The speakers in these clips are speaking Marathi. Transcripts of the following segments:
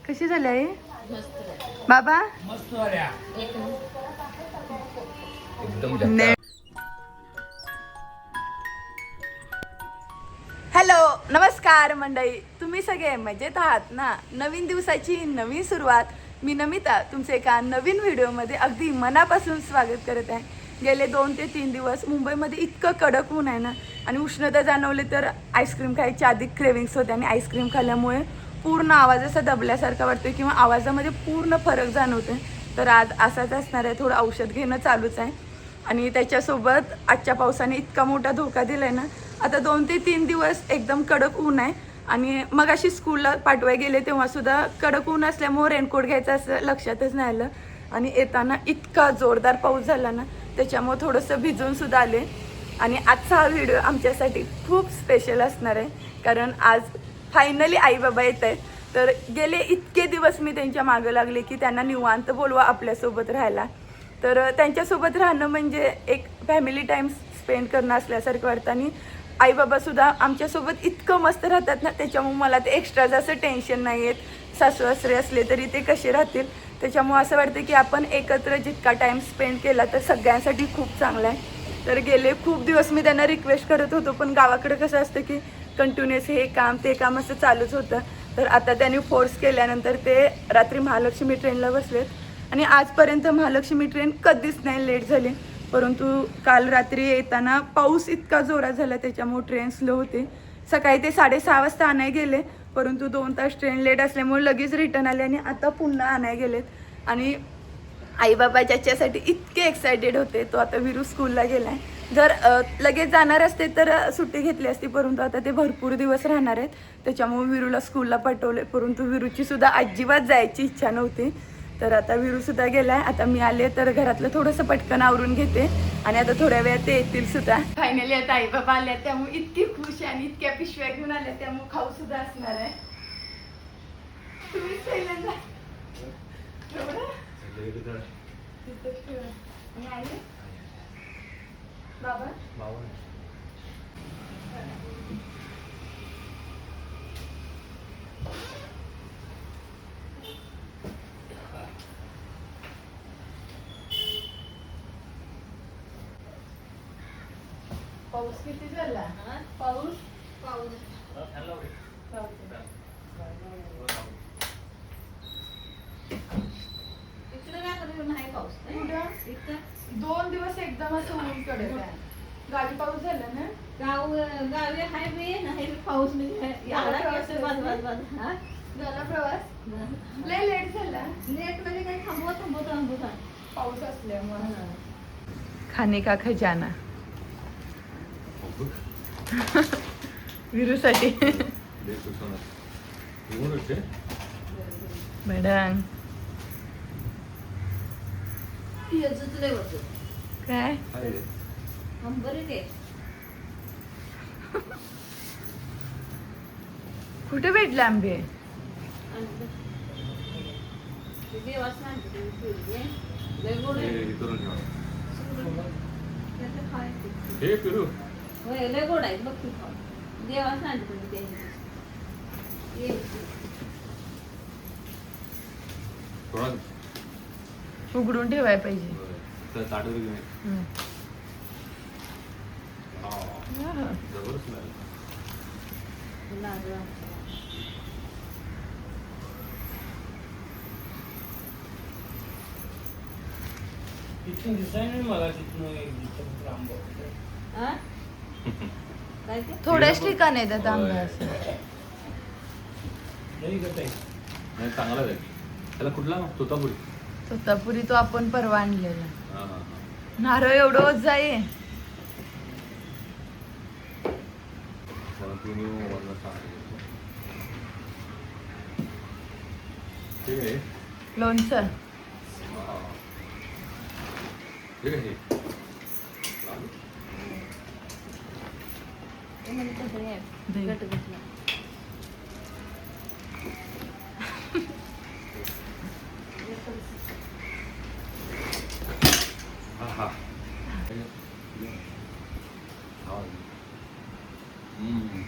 कशी झाली आहे बाबा? हॅलो नमस्कार मंडळी, तुम्ही सगळे मजेत आहात ना? नवीन दिवसाची नवीन सुरुवात. मी नमिता तुमचे एका नवीन व्हिडिओमध्ये अगदी मनापासून स्वागत करत आहे. गेले 2 ते 3 दिवस मुंबईमध्ये इतकं कडक ऊन आहे ना, आणि उष्णता जाणवली तर आईस्क्रीम खायची अधिक क्रेविंग्स होते, आणि आईस्क्रीम खाल्ल्यामुळे पूर्ण आवाज असा दबल्यासारखा वाटतो किंवा आवाजामध्ये पूर्ण फरक जाणवतो. तर आज असाच असणार आहे, थोडं औषध घेणं चालूच आहे. आणि त्याच्यासोबत आजच्या पावसाने इतका मोठा धोका दिलाय ना, आता 2 ते 3 दिवस एकदम कडक ऊन आहे. आणि मग अशी स्कूलला पाठवाय गेले तेव्हा सुद्धा कडक ऊन असल्यामुळे रेनकोट घ्यायचं असं लक्षातच नाही आलं. आणि येताना इतका जोरदार पाऊस झाला ना, त्याच्यामुळे थोडंसं भिजून सुद्धा आले. आणि आजचा हा व्हिडिओ आमच्यासाठी खूप स्पेशल असणार आहे, कारण आज फायनली आई बाबा येत आहेत. तर गेले इतके दिवस मी त्यांच्या मागं लागले की त्यांना निवांत बोलवा आपल्यासोबत राहायला. तर त्यांच्यासोबत राहणं म्हणजे एक फॅमिली टाईम स्पेंड करणं असल्यासारखं वाटतं. आणि आईबाबासुद्धा आमच्यासोबत इतकं मस्त राहतात ना, त्याच्यामुळे मला ते एक्स्ट्रा जास्त टेन्शन नाही येत. सासू सासरे असले तरी ते कसे राहतील, त्याच्यामुळे असं वाटतं की आपण एकत्र जितका टाईम स्पेंड केला तर सगळ्यांसाठी खूप चांगला आहे. तर गेले खूप दिवस मी त्यांना रिक्वेस्ट करत होतो, पण गावाकडे कसं असतं की कंटिन्युअस हे काम ते काम असं चालूच होतं. तर आता त्यांनी फोर्स केल्यानंतर ते रात्री महालक्ष्मी ट्रेनला बसलेत. आणि आजपर्यंत महालक्ष्मी ट्रेन कधीच नाही लेट झाली, परंतु काल रात्री येताना पाऊस इतका जोरात झाला त्याच्यामुळे ट्रेन स्लो होते. सकाळी ते 6:30 वाजता आणाय गेले, परंतु 2 तास ट्रेन लेट असल्यामुळे लगेच रिटर्न आले आणि आता पुन्हा आणाय गेलेत. आणि आईबाबा ज्याच्यासाठी इतके एक्सायटेड होते, तो आता विरू स्कूलला गेला आहे. जर लगेच जाणार असते तर सुट्टी घेतली असती, परंतु आता ते भरपूर दिवस राहणार आहेत. त्याच्यामुळे विरूला स्कूलला पाठवले, परंतु विरूची सुद्धा अजिबात जायची इच्छा नव्हती. तर आता विरूसुद्धा गेला आहे. आता मी आले तर घरातलं थोडंसं पटकन आवरून घेते, आणि आता थोड्या वेळात ते येतील सुद्धा. फायनली आता आईबाबा आल्या, त्यामुळे इतकी खुश आहे आणि इतक्या पिशव्या घेऊन आल्या, त्यामुळे खाऊ सुद्धा असणार आहे. तुम्हीच पहिल्यांदा बाबा पाऊस किती झाला? पाऊस नाही पाऊस 2 दिवस एकदम असं ऊन कडक आहे. गावी पाऊस झाला ना? गावी हायवे नाही पाऊस नाही. झाला प्रवास लय लेट झाला. लेट म्हणजे काही थांबवत पाऊस असल्यामुळे. खाने का खजाना विरूसाठी मॅडम काय कुठे भेटले आंबे? लय गोड आहे बघ तू खाऊ. देवा सांगितलं उघडून ठेवायला पाहिजे. थोड्याच ठिकाणी येतात आंबे असं. चांगला आहे त्याला. कुठला तोतापुरी? तोतापुरी तो आपण परवा आणलेला. नारळ एवढं होत जाई. लोणचं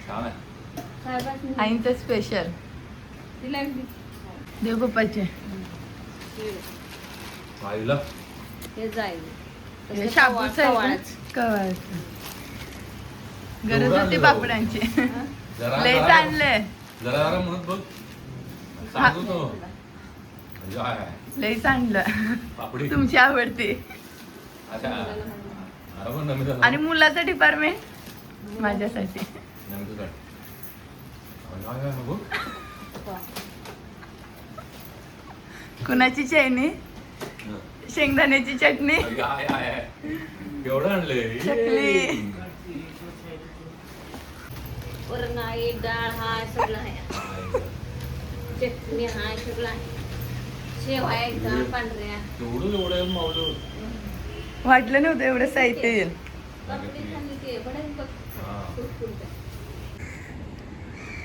छान आहे. आईंचं स्पेशल. तिला देवबाप्पाचे आईला हे जाईल हे शाबूचं आहे का? कवाळाचं. गरज होती पापडांची. जरा लय जरा आणलंय. जरा म्हणत बघ सांगतो तो म्हणजे आहे. लयच आणलं. पापडी तुमची आवडती. अच्छा अरे पण नमिता आणि मुलाचं डिपार्टमेंट माझ्यासाठी. नमिता काय बघू कुणाची चैनी? शेंगदाण्याची चटणी. एवढं आणले चकली. वरण आहे, डाळ हा सगळं आहे, चटणी हा सगळं आहे, शेव आहे डाळ पांढऱ्या. एवढं मावलं वाटलं नव्हतं एवढं साहित्य येईल. पापडी खाल्ली ते बरं बघ. कुरकुरीत.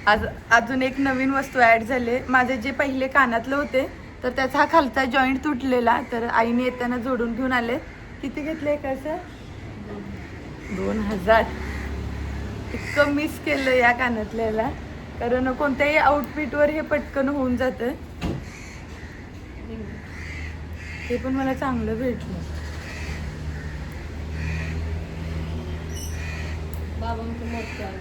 आज अजून एक नवीन वस्तू ऍड झाले. माझे जे पहिले कानातले होते तर त्याचा हा खालचा जॉईंट तुटलेला, तर आईने येताना जोडून घेऊन आले. किती घेतलंय कसं? 2000. इतकं मिस केलं या कानातल्याला, कारण कोणत्याही आउटफिटवर हे पटकन होऊन जातं. हे पण मला चांगलं भेटलं. बाबांचं मोठं आहे.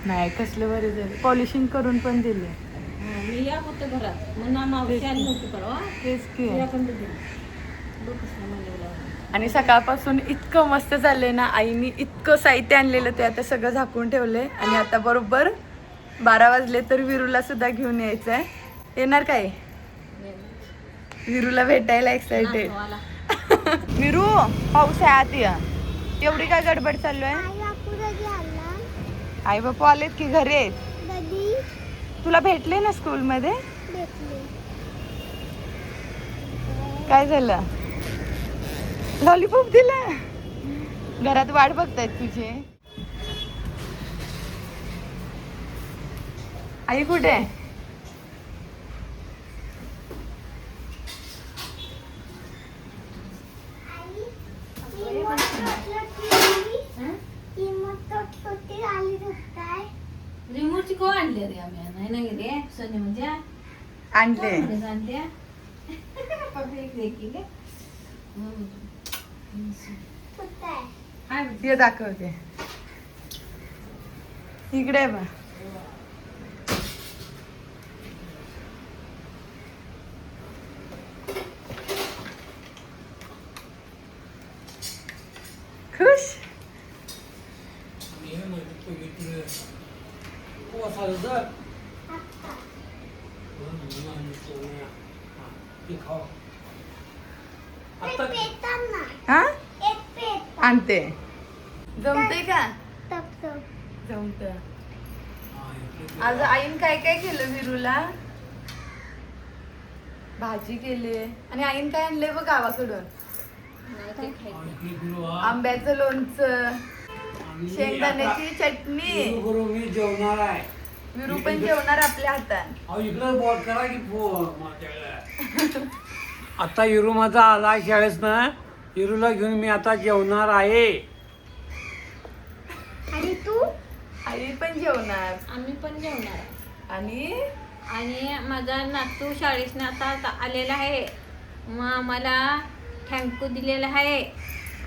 नाही कसलं बरं झालं. पॉलिशिंग करून पण दिले. मी या होतं घरात मग ना मावशी आली नव्हती परवा. तेच की. या पण दिली. डोकंच नाही म्हणलेलं. आणि सकाळपासून इतकं मस्त झालंय ना. आईनी इतकं साहित्य आणलेलं ते आता सगळं झाकून ठेवलंय. आणि आता बरोबर 12 वाजले तर विरूला सुद्धा घेऊन यायचं आहे. येणार काय? विरूला भेटायला एक्साइटेड. नातवाला. विरू पाऊस आहे आत या. एवढी काय गडबड चालू आहे? आई बापा आलेत की घरी आहेत? तुला भेटले ना स्कूल मध्ये? काय झालं? लॉलीपॉप दिला? घरात वाट बघतायत तुझे. आई कुठे आहे? रिमोटची को आणली रे आम्ही नाही ना गेले सोने म्हणजे आणले. आणल्या देखील ते दाखवते. इकडे आहे बा. खुश. हा आणते. जमते का? जमत. आज आईन काय काय केलं विरूला? भाजी केली. आणि आईन काय आणलंय बघ गावाकडून? आंब्याचं लोणचं, शेंगदाण्याची चटणी. मी जेवणार आहे. विरू पण जेवणार आपल्या हातात. इकडं बॉल करा की आता इरू माझा आला शाळेस ना. इरूला घेऊन मी आता जेवणार आहे. आणि तू? आई पण जेवणार. आम्ही पण जेवणार आहे. आणि माझा नातू शाळेतनं आता आलेला आहे. मग आम्हाला थँक्यू दिलेला आहे.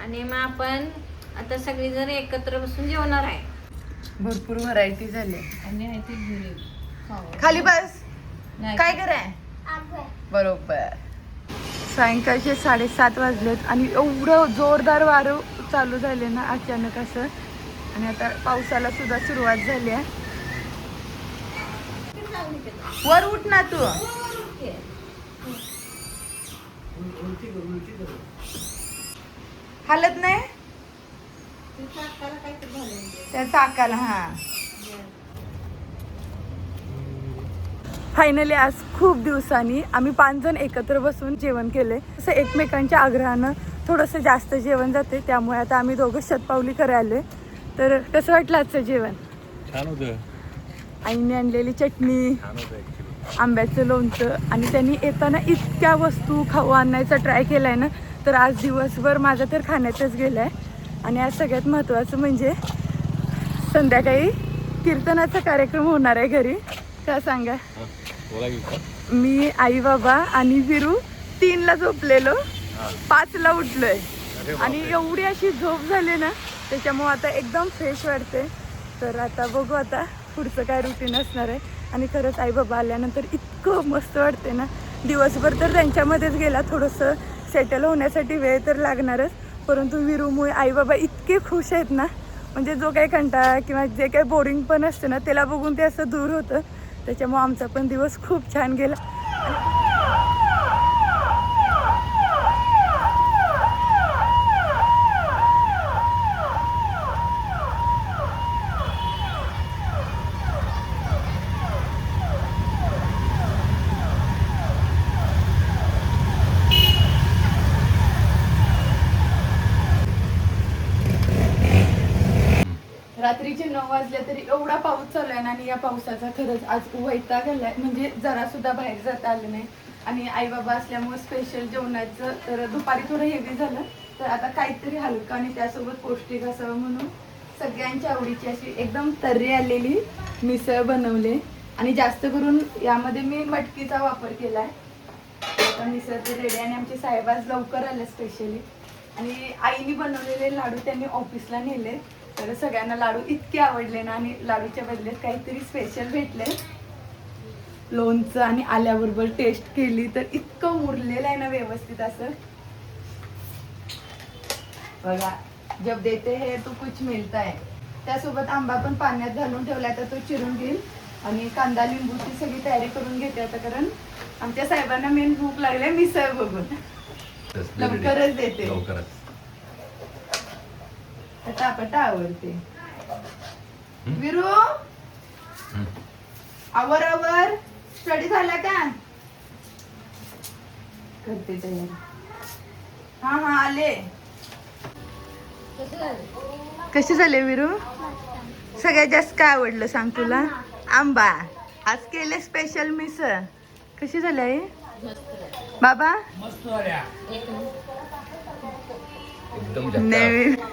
आणि मग आपण आता सगळीजण एकत्र बसून जेवणार आहे. भरपूर व्हरायटी झाली. आणि आहे ते घेऊन येऊ. खाली बस. नाही. काय कराय? बरोबर. सायंकाळचे 7:30 वाजलेत आणि एवढं जोरदार वारं चालू झाले ना अचानक असं. आणि आता पावसाला सुद्धा सुरुवात झाली आहे. वर उठ ना तू. हालत नाही त्या चाकाला. हा फायनली आज खूप दिवसांनी आम्ही 5 जण एकत्र बसून जेवण केले. असं एकमेकांच्या आग्रहानं थोडंसं जास्त जेवण जाते, त्यामुळे आता आम्ही दोघं शतपावली करायला आलोय. तर कसं वाटलं आजचं जेवण? छान होतं. आईने आणलेली चटणी, छान होतं ऍक्च्युली. आंब्याचं लोणचं. आणि त्यांनी येताना इतक्या वस्तू खाऊ आणायचा ट्राय केलाय ना, तर आज दिवसभर माझा तर खाण्यातच गेलाय. आणि आज सगळ्यात महत्त्वाचं म्हणजे संध्याकाळी कीर्तनाचा कार्यक्रम होणार आहे घरी. काय सांगा? बोला की मी आई बाबा आणि विरू 3ला झोपलेलो, 5ला उठलोय आणि एवढी अशी झोप झाली ना त्याच्यामुळे आता एकदम फ्रेश वाटते. तर आता बघू आता पुढचं काय रुटीन असणार आहे. आणि खरंच आई बाबा आल्यानंतर इतकं मस्त वाटते ना. दिवसभर तर त्यांच्यामध्येच गेला, थोडंसं सेटल होण्यासाठी वेळ तर लागणारच, परंतु विरूमुळे आई बाबा इतके खुश आहेत ना, म्हणजे जो काही कंटाळा किंवा जे काही बोरिंग पण असतं ना त्याला बघून ते असं दूर होतं. त्याच्यामुळे आमचा पण दिवस खूप छान गेला. रात्रीचे 9 वाजले तरी एवढा पाऊस चालू आहे ना, आणि या पावसाचा खरंच आज वैताग आलाय. म्हणजे जरा सुद्धा बाहेर जाता आलं नाही. आणि आई बाबा असल्यामुळे स्पेशल जेवणाचं तर दुपारी थोडं हेवी झालं, तर आता काहीतरी हलकं आणि त्यासोबत पौष्टिक असावं म्हणून सगळ्यांच्या आवडीची अशी एकदम तर्री आलेली मिसळ बनवले. आणि जास्त करून यामध्ये मी मटकीचा वापर केला आहे. आता मिसळ तर रेडी. आणि आमचे साहेब आज लवकर आले स्पेशली. आणि आईने बनवलेले लाडू त्यांनी ऑफिसला नेले, तर सगळ्यांना लाडू इतके आवडले ना. आणि लाडूच्या बदल्यात काहीतरी स्पेशल भेटले, लोणचं. आणि आल्याबरोबर टेस्ट केली तर इतकं मुरलेलं आहे ना व्यवस्थित असं. बघा, जब देते है तो कुछ मिळता है. त्यासोबत आंबा पण पाण्यात घालून ठेवलाय, तर तो चिरून घेईल. आणि कांदा लिंबूची सगळी तयारी करून घेते आता, कारण आमच्या साहेबांना मेन भूक लागली मिसळ बघून. लवकरच देते, पटापटा आवडते. विरू आवर स्टडी झाला का? करते तयारी. हा आले. कसे झाले विरू? सगळ्यात जास्त काय आवडलं सांग तुला? आंबा. आज केले स्पेशल मिसळ. कशी झाली आहे बाबा?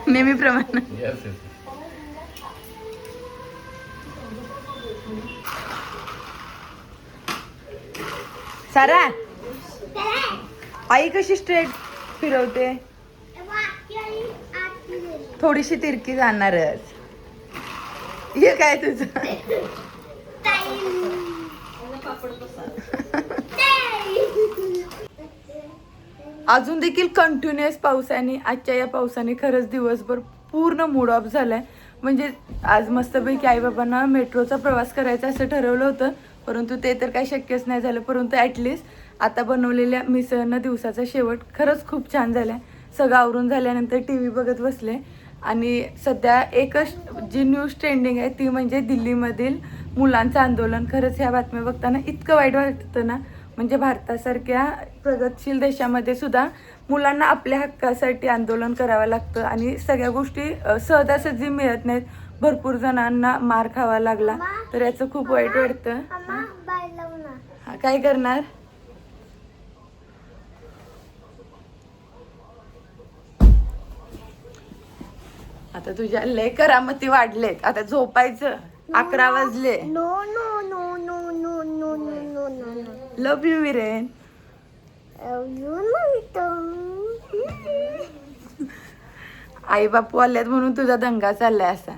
नेहमीप्रमाणे. सारा, आई कशी स्ट्रेट फिरवते? थोडीशी तिरकी जाणारच. हे काय तुझं? अजून देखील कंटिन्युअस पाऊस आहे. आणि आजच्या या पावसाने खरंच दिवसभर पूर्ण मूड ऑफ झालाय. म्हणजे आज मस्तपैकी आई बाबांना मेट्रोचा प्रवास करायचा असं ठरवलं होतं, परंतु ते तर काही शक्यच नाही झालं. परंतु ॲटलिस्ट आता बनवलेल्या मिसळनं दिवसाचा शेवट खरंच खूप छान झाला. सगळं आवरून झाल्यानंतर TV बघत बसले. आणि सध्या एकच जी न्यूज ट्रेंडिंग आहे ती म्हणजे दिल्लीमधील मुलांचं आंदोलन. खरंच ह्या बातम्या बघताना इतकं वाईट वाटतं ना. म्हणजे भारतासारख्या प्रगतशील देशामध्ये सुद्धा मुलांना आपल्या हक्कासाठी आंदोलन करावं लागतं, आणि सगळ्या गोष्टी सहजासहजी मिळत नाहीत. भरपूर जणांना मार खावा लागला, तर याचं खूप वाईट वाटतं. काय करणार? आता तुझ्या लय करामती वाढलेत, आता झोपायचं. 11 वाजले. लव यू विरेन. आई बापू आल्यात म्हणून तुझा दंगा चाललाय असा.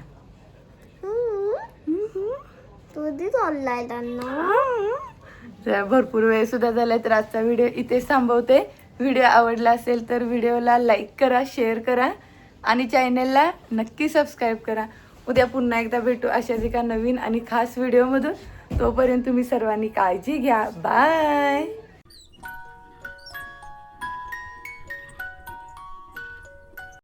भरपूर वेळ सुद्धा झालाय. तर आजचा व्हिडिओ इथेच थांबवते. व्हिडिओ आवडला असेल तर व्हिडिओला लाईक करा, शेअर करा आणि चॅनेलला नक्की सबस्क्राईब करा. उद्या पुन्हा एकदा भेटू अशाच एका नवीन आणि खास व्हिडिओमधून. तोपर्यंत तुम्ही सर्वांनी काळजी घ्या. बाय.